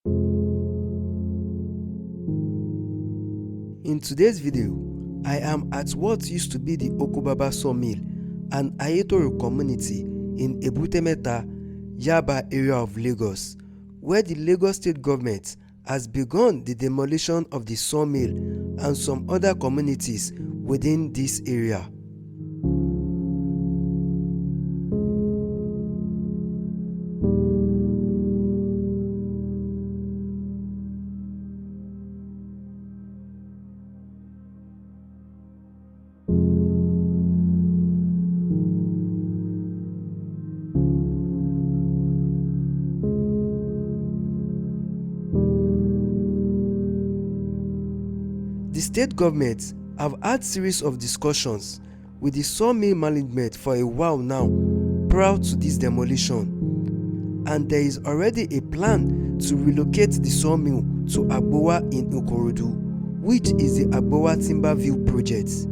In today's video, I am at what used to be the Okobaba Sawmill, an Aiyetoro community in Ebute Metta, Yaba area of Lagos, where the Lagos state government has begun the demolition of the sawmill and some other communities within this area. The state government have had series of discussions with the sawmill management for a while now prior to this demolition, and there is already a plan to relocate the sawmill to Agbowa in Ikorodu, which is the Agbowa Timberville project.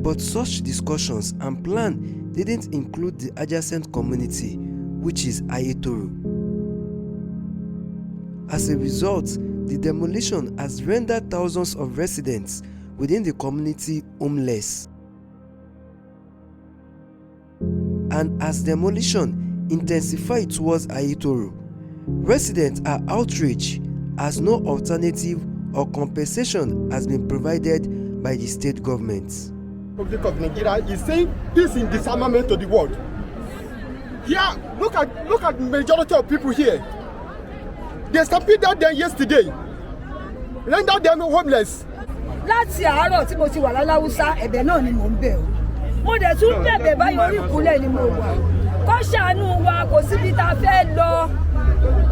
But such discussions and plan didn't include the adjacent community, which is Aiyetoro. As a result, the demolition has rendered thousands of residents within the community homeless. And as demolition intensified towards Aiyetoro, residents are outraged as no alternative or compensation has been provided by the state government. Republic of Nigeria is saying peace in disarmament to the world. Here, look at the majority of people here. They stampeded them yesterday, rendered them homeless. Láti àárọ̀ tí mo ti wà láláwúsá ẹ̀bẹ̀ náà ni mò ń bẹ̀ o. Mo dẹ̀ tún bẹ̀bẹ̀ báyìí orí ìkúnlẹ̀ ni mo wà. Kó ṣàánú wa kò síbi tá a fẹ́ lọ.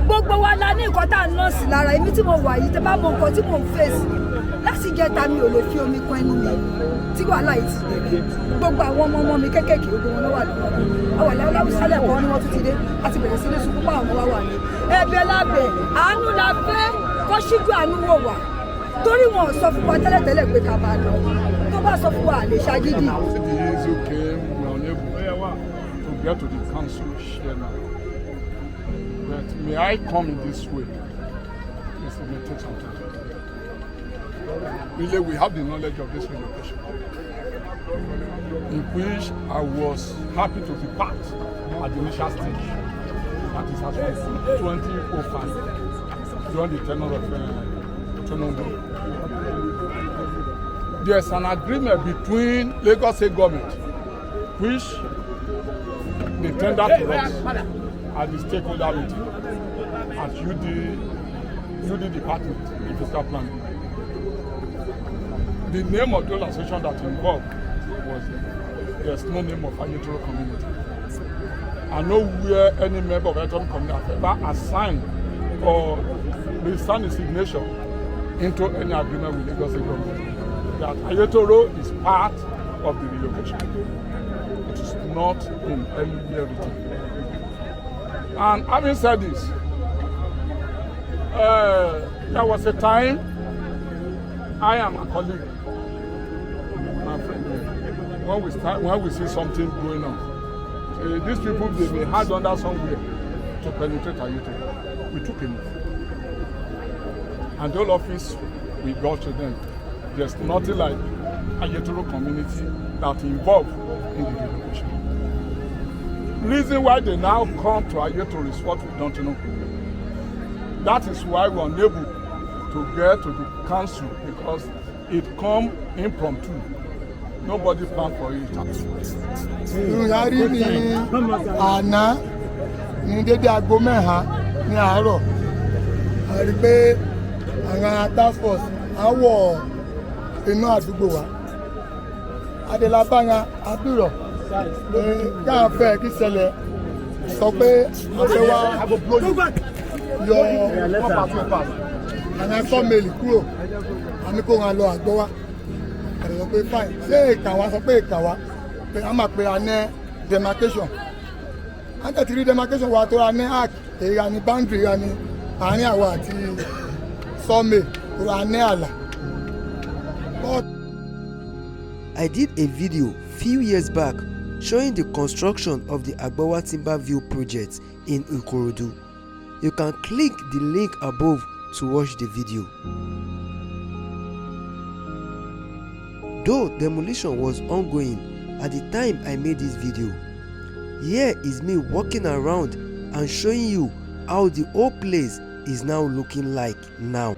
Gbogbo wa la ní nǹkan tá a ná sí lára èmi tí mo wà yìí tẹ́ bá mọ nǹkan tí mò ń fèsì. Láti jẹta mi ò lè fi omi kan ẹnu mi tí wàhálà yìí ti bẹ̀rẹ̀. Gbogbo àwọn ọmọ mi kékèké gbogbo wọn ló wà lọ́wọ́. Àwọn láláwúsá lẹ́kọ̀ọ́ ni wọ́n tún ti dé àti bẹ̀rẹ̀ sí ní sunkún pa àwọn wà ní. Ẹ̀bẹ̀ lábẹ́ àánú la fẹ́ kó ṣíjú àánú wò wá. Torí wọn sọ fún wa tẹ́lẹ̀tẹ́lẹ̀ pé ká bá lọ. Tó bá sọ fún wa lè ṣagídí. To get to the council share now. But may I come in this way? Yes, let me take some time. Really, we have the knowledge of this relocation, in which I was happy to be part at the initial stage. that is as from 2005, during the tenure of Tinubu. There's an agreement between Lagos State government, which they tender to us at the stakeholder meeting at UD Department in Fiscal Planning. The name of the association that involved was, there's no name of Aiyetoro community. I know where any member of Aiyetoro community has ever assigned or signed a signature into any agreement with Lagos State government. That Aiyetoro is part of the relocation. It is not in anywhere written. And having said this, there was a time I am a colleague, my friend here, when we see something going on. These people, they may hide under somewhere to penetrate Aiyetoro. We took him. And the whole office, we got to them. There's nothing like Aiyetoro community that involved in the relocation. Reason why they now come to Aiyetoro is what we don't know. That is why we're unable to get to the council, because it come impromptu. Nobody planned for it. Ìròyìn ní àná ní dédé aago mẹ́ha ní àárọ̀. A rí pé àwọn task force á wọ̀ inú àdúgbò wa. Adélabáyà Abirọ̀ káàfẹ́ kí ṣẹlẹ̀ sọ pé ọ̀fẹ́ wa yọ àwọn Sawmill kúrò. A ní kó wọn lọ Agbowa. Sọ pé fine, ṣé ìkà wa sọ pé ìkà wa pé a máa pe a ní demarcation. A ń tẹ̀tí rí demarcation wa tó a ní arc, èyí a ní boundary, a ní àárín àwa àti Sawmill, tó a ní ààlà. I did a video few years back showing the construction of the Agbowa Timberville project in Ikorodu. You can click the link above to watch the video. Though demolition was ongoing at the time I made this video, here is me walking around and showing you how the whole place is now looking like now.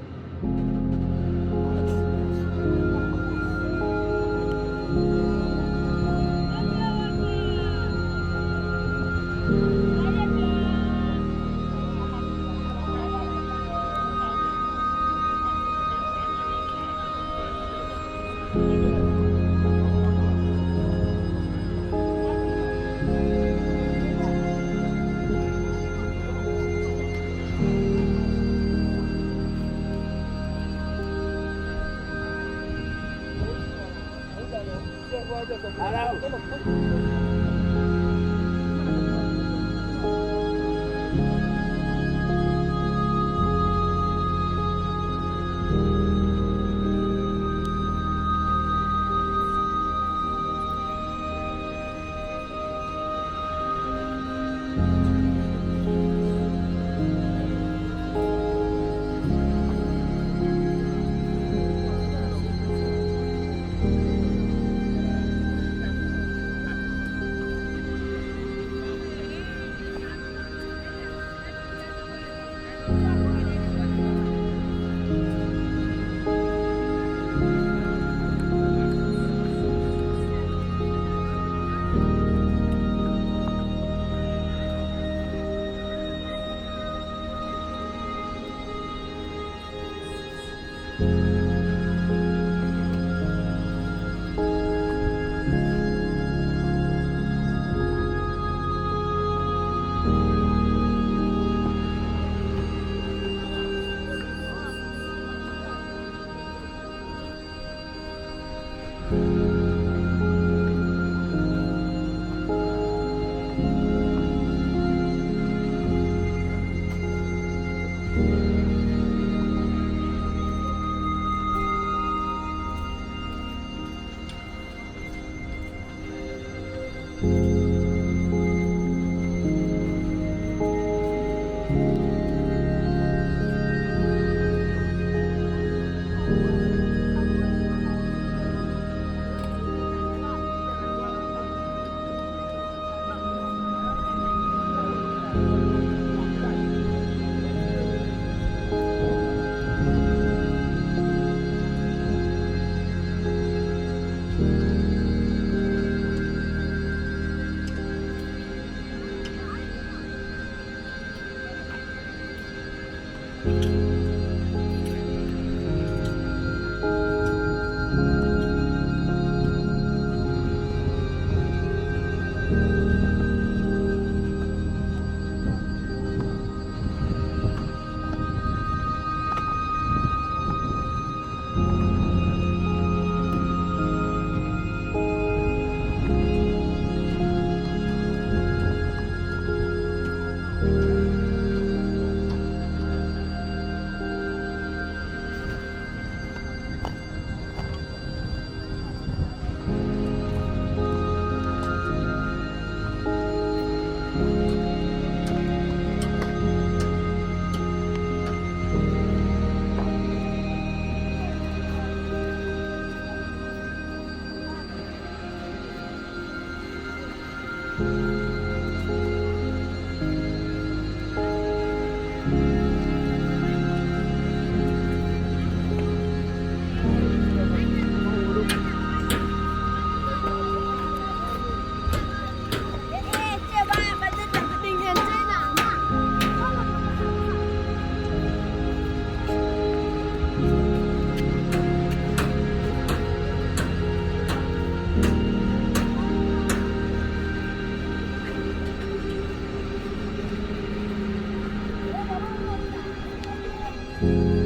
you.